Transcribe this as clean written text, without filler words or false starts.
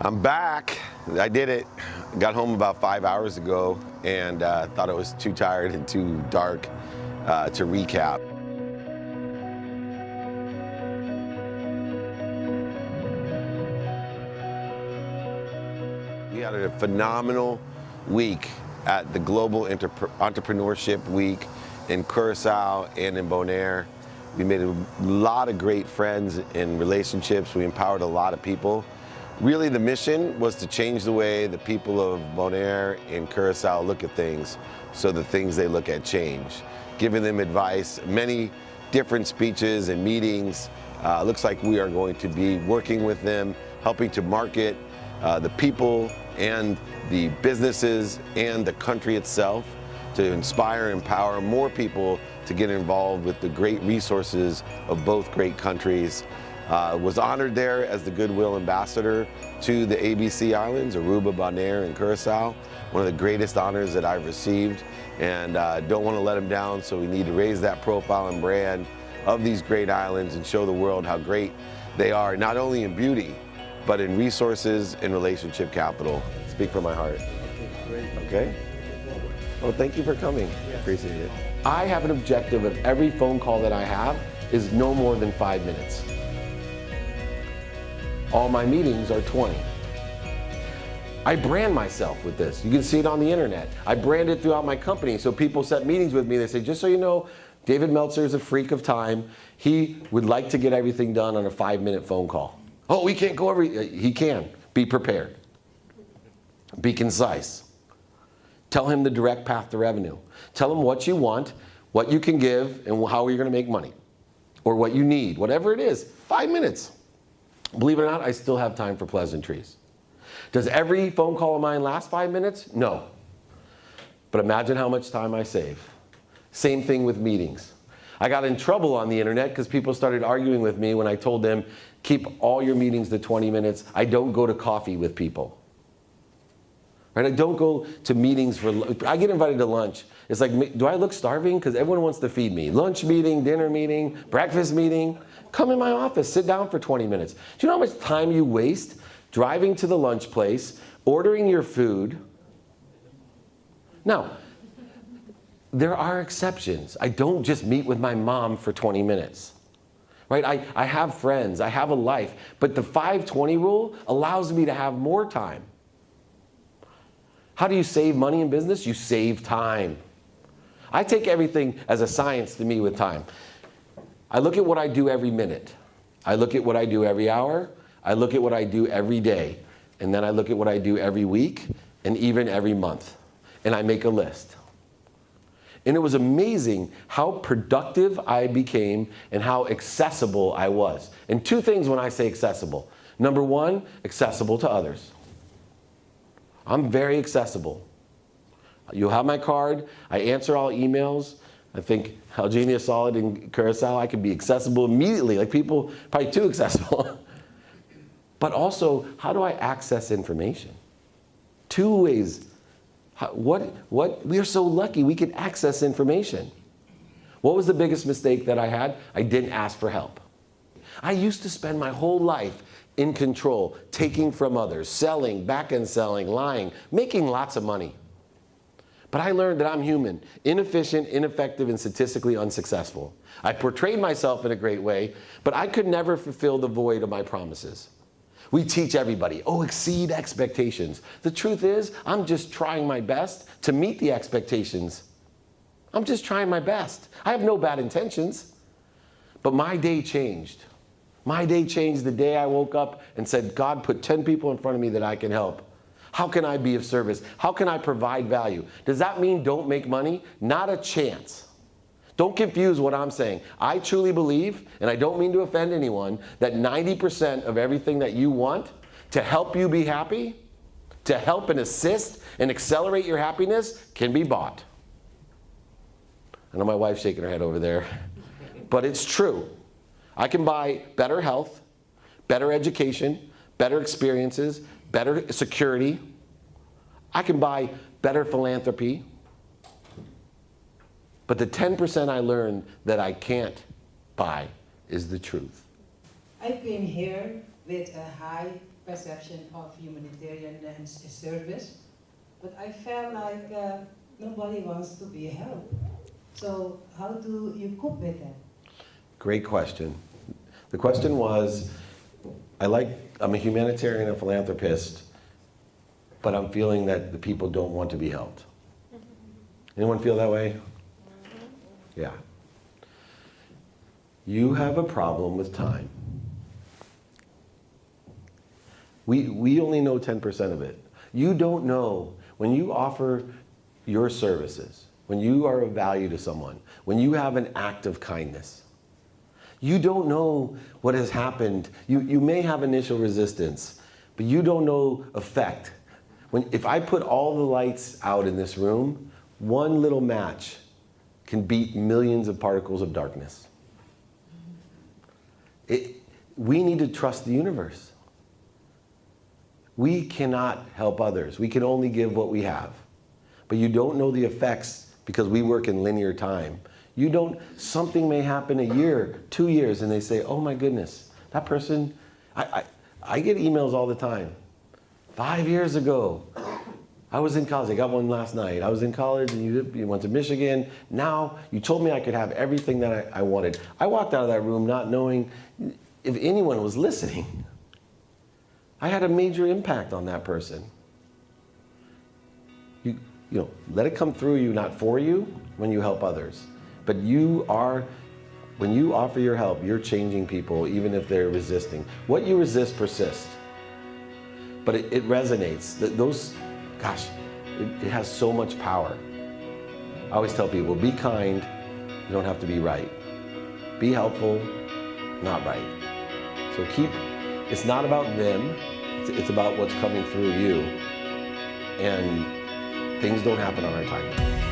I'm back. I did it. Got home about 5 hours ago and thought I was too tired and too dark to recap. We had a phenomenal week at the Global Entrepreneurship Week in Curacao and in Bonaire. We made a lot of great friends and relationships. We empowered a lot of people. Really, the mission was to change the way the people of Bonaire and Curacao look at things so the things they look at change. Giving them advice, many different speeches and meetings. Looks like we are going to be working with them, helping to market the people and the businesses and the country itself to inspire and empower more people to get involved with the great resources of both great countries. Was honored there as the Goodwill Ambassador to the ABC Islands, Aruba, Bonaire, and Curacao. One of the greatest honors that I've received, and don't want to let them down, so we need to raise that profile and brand of these great islands and show the world how great they are, not only in beauty, but in resources and relationship capital. Speak from my heart. Okay? Well, thank you for coming. Appreciate it. I have an objective of every phone call that I have is no more than 5 minutes. All my meetings are 20. I brand myself with this. You can see it on the internet. I brand it throughout my company. So people set meetings with me. They say, just so you know, David Meltzer is a freak of time. He would like to get everything done on a 5-minute phone call. Oh, we can't go he can. Be prepared. Be concise. Tell him the direct path to revenue. Tell him what you want, what you can give, and how you're going to make money. Or what you need, whatever it is. 5 minutes. Believe it or not, I still have time for pleasantries. Does every phone call of mine last 5 minutes? No. But imagine how much time I save. Same thing with meetings. I got in trouble on the internet because people started arguing with me when I told them, keep all your meetings to 20 minutes. I don't go to coffee with people. Right? I don't go to meetings for, I get invited to lunch. It's like, do I look starving? Because everyone wants to feed me. Lunch meeting, dinner meeting, breakfast meeting. Come in my office, sit down for 20 minutes. Do you know how much time you waste driving to the lunch place, ordering your food? Now, there are exceptions. I don't just meet with my mom for 20 minutes. Right? I have friends, I have a life, but the 5-20 rule allows me to have more time. How do you save money in business? You save time. I take everything as a science to me with time. I look at what I do every minute. I look at what I do every hour. I look at what I do every day. And then I look at what I do every week and even every month. And I make a list. And it was amazing how productive I became and how accessible I was. And two things when I say accessible. Number one, accessible to others. I'm very accessible. You'll have my card. I answer all emails. I think Eugenia saw it in Curacao. I can be accessible immediately, like people, probably too accessible. But also, how do I access information? Two ways. We are so lucky we can access information. What was the biggest mistake that I had? I didn't ask for help. I used to spend my whole life in control, taking from others, selling, back-end selling, lying, making lots of money. But I learned that I'm human, inefficient, ineffective, and statistically unsuccessful. I portrayed myself in a great way, but I could never fulfill the void of my promises. We teach everybody, oh, exceed expectations. The truth is, I'm just trying my best to meet the expectations. I'm just trying my best. I have no bad intentions. But my day changed. My day changed the day I woke up and said, God put 10 people in front of me that I can help. How can I be of service? How can I provide value? Does that mean don't make money? Not a chance. Don't confuse what I'm saying. I truly believe, and I don't mean to offend anyone, that 90% of everything that you want to help you be happy, to help and assist and accelerate your happiness, can be bought. I know my wife's shaking her head over there, but it's true. I can buy better health, better education, better experiences, better security. I can buy better philanthropy. But the 10% I learned that I can't buy is the truth. I've been here with a high perception of humanitarian service, but I felt like nobody wants to be helped. So how do you cope with that? Great question. The question was, I'm a humanitarian and philanthropist, but I'm feeling that the people don't want to be helped. Anyone feel that way? Yeah. You have a problem with time. We only know 10% of it. You don't know when you offer your services, when you are of value to someone, when you have an act of kindness. You don't know what has happened. You may have initial resistance, but you don't know effect. If I put all the lights out in this room, one little match can beat millions of particles of darkness. We need to trust the universe. We cannot help others. We can only give what we have. But you don't know the effects because we work in linear time. Something may happen a year, 2 years, and they say, oh my goodness, that person, I get emails all the time. 5 years ago, I was in college. I got one last night. I was in college and you went to Michigan. Now you told me I could have everything that I wanted. I walked out of that room not knowing if anyone was listening. I had a major impact on that person. You know, let it come through you, not for you, when you help others. But when you offer your help, you're changing people even if they're resisting. What you resist persists. But it resonates. It has so much power. I always tell people, be kind, you don't have to be right. Be helpful, not right. So it's not about them, it's about what's coming through you. And things don't happen on our timeline.